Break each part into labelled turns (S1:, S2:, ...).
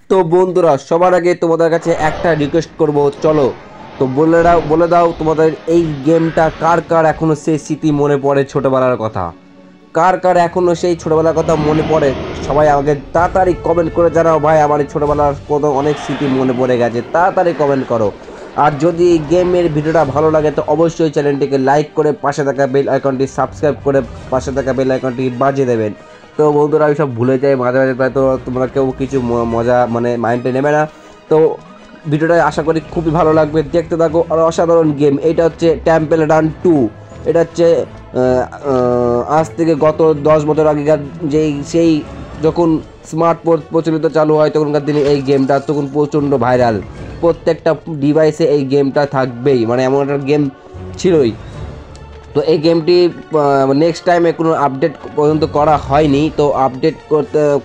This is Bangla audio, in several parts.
S1: তো বন্ধুরা সবার আগে তোমাদের কাছে একটা রিকোয়েস্ট করব, চলো তো বলে দাও তোমাদের এই গেমটা কার কার এখনো সেই স্মৃতি মনে পড়ে ছোটবেলার কথা, কার কার এখনো সেই ছোটবেলার কথা মনে পড়ে। সবাই আমাকে তাড়াতাড়ি কমেন্ট করে জানাও, ভাই আমার এই ছোটবেলার কত অনেক স্মৃতি মনে পড়ে গেছে, তাড়াতাড়ি কমেন্ট করো। আর যদি গেমের ভিডিওটা ভালো লাগে তো অবশ্যই চ্যানেলটিকে লাইক করে পাশে থাকা বেল আইকনটি সাবস্ক্রাইব করে পাশে থাকা বেল আইকনটি বাজিয়ে দেবেন। তো বন্ধুরা আমি সব ভুলে যাই মাঝে মাঝে, তাই তো তোমরা কেউ কিছু মজা মানে মাইন্ডে নেবে না। তো ভিডিওটা আশা করি খুবই ভালো লাগবে, দেখতে থাকো। আর অসাধারণ গেম, এটা হচ্ছে টেম্পল রান 2। এটা হচ্ছে আজ থেকে গত 10 বছর আগেকার সেই যখন স্মার্টফোন প্রচলিত চালু হয় তখনকার দিনে এই গেমটা তখন প্রচণ্ড ভাইরাল, প্রত্যেকটা ডিভাইসে এই গেমটা থাকবেই, মানে এমন একটা গেম ছিলই। তো এই গেমটি নেক্সট টাইমে কোনো আপডেট পর্যন্ত করা হয়নি, তো আপডেট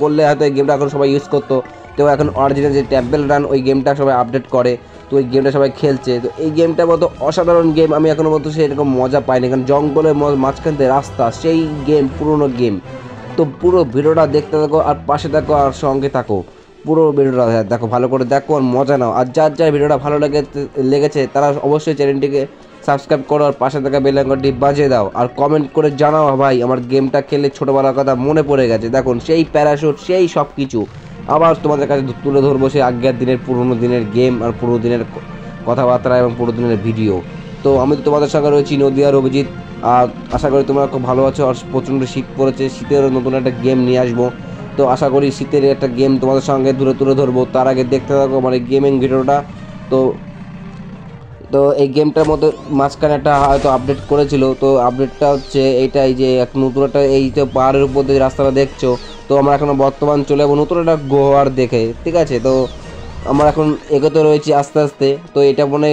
S1: করলে হয়তো এই গেমটা এখন সবাই ইউজ করতো। তো এখন অরিজিনাল যে টেম্পল রান ওই গেমটা সবাই আপডেট করে, তো ওই গেমটা সবাই খেলছে। তো এই গেমটার মতো অসাধারণ গেম আমি এখনও মতো সেরকম মজা পাইনি, কারণ জঙ্গলের মাঝখান থেকে রাস্তা, সেই গেম পুরনো গেম। তো পুরো ভিডিওটা দেখতে থাকো আর পাশে থাকো আর সঙ্গে থাকো, পুরো ভিডিওটা দেখো, ভালো করে দেখো আর মজা নাও। আর যার যার ভিডিওটা ভালো লেগেছে তারা অবশ্যই চ্যানেলটিকে সাবস্ক্রাইব করো আর পাশে থাকা বেল আইকনটি বাজিয়ে দাও। আর কমেন্ট করে জানাও, ভাই আমার গেমটা খেলে ছোটোবেলার কথা মনে পড়ে গেছে, দেখুন সেই প্যারাশুট সেই সব কিছু আবার তোমাদের কাছে তুলে ধরবো, সেই আগের দিনের পুরোনো দিনের গেম আর পুরো দিনের কথাবার্তা এবং পুরো দিনের ভিডিও। তো আমি তো তোমাদের সঙ্গে রয়েছি নদিয়ার অভিজিৎ। আর আশা করি তোমরা খুব ভালো আছো। আর প্রচণ্ড শীত পড়েছে, শীতের নতুন একটা গেম নিয়ে আসবো। তো আশা করি শীতের একটা গেম তোমাদের সঙ্গে তুলে ধরবো। তার আগে দেখতে থাকো মানে গেমিং ভিডিওটা। তো তো এই গেমটার মধ্যে মাঝখানে একটা হয়তো আপডেট করেছিল, তো আপডেটটা হচ্ছে এইটাই যে এক নতুন একটা, এই যে পাহাড়ের উপর দিয়ে রাস্তাটা দেখছো, তো আমরা এখন বর্তমান চলে যাবো নতুন একটা গোয়ার দেখে, ঠিক আছে। তো আমরা এখন এগোতে রয়েছি আস্তে আস্তে। তো এটা মনে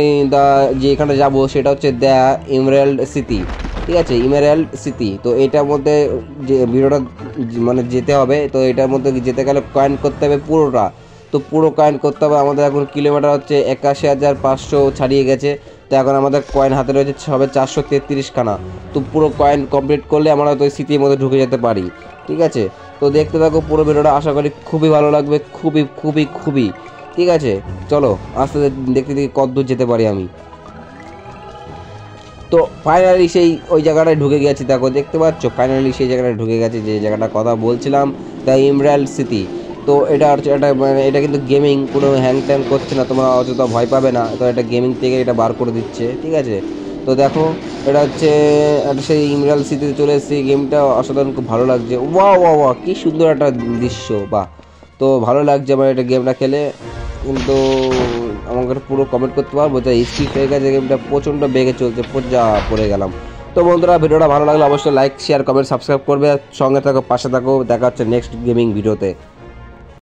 S1: যে এখানে যাবো সেটা হচ্ছে দ্য ইমেরাল্ড সিটি, ঠিক আছে, ইমেরাল্ড সিটি। তো এটার মধ্যে যে ভিডিওটা মানে যেতে হবে, তো এটার মধ্যে যেতে গেলে কয়েন করতে হবে পুরোটা। তো পুরো কয়েন করতে হবে আমাদের, এখন কিলোমিটার হচ্ছে 81,500 ছাড়িয়ে গেছে। তো এখন আমাদের কয়েন হাতে রয়েছে হবে 433খানা। তো পুরো কয়েন কমপ্লিট করলে আমরা তো স্মৃতির মধ্যে ঢুকে যেতে পারি, ঠিক আছে। তো দেখতে থাকো পুরো ভিডিওটা, আশা করি খুবই ভালো লাগবে, খুবই খুবই খুবই, ঠিক আছে। চলো আস্তে দেখতে দেখতে কতদূর যেতে পারি আমি। তো ফাইনালি সেই ওই জায়গাটায় ঢুকে গেছি, দেখো দেখতে পাচ্ছ, ফাইনালি সেই জায়গাটায় ঢুকে গেছে যে জায়গাটার কথা বলছিলাম, দ্য ইমেরাল্ড সিটি। তো এটা হচ্ছে এটা মানে এটা কিন্তু গেমিং, কোনো হ্যাং ট্যাং করছে না, তোমরা অযথা ভয় পাবে না। তো এটা গেমিং থেকে এটা বার করে দিচ্ছে, ঠিক আছে। তো দেখো এটা হচ্ছে একটা সেই ইমেরাল্ড সিটিতে চলে এসেছি, গেমটা অসাধারণ, খুব ভালো লাগছে। ওয়া ওয়া ওয়া কি সুন্দর একটা দৃশ্য, বাহ। তো ভালো লাগছে আমার এটা গেমটা খেলে, কিন্তু আমাকে পুরো কমেন্ট করতে পারবো যে স্পিড হয়ে গেছে গেমটা, প্রচণ্ড বেগে চলছে, যা পড়ে গেলাম। তো বন্ধুরা ভিডিওটা ভালো লাগলে অবশ্যই লাইক শেয়ার কমেন্ট সাবস্ক্রাইব করবে, সঙ্গে থাকো পাশে থাকো, দেখা হচ্ছে নেক্সট গেমিং ভিডিওতে।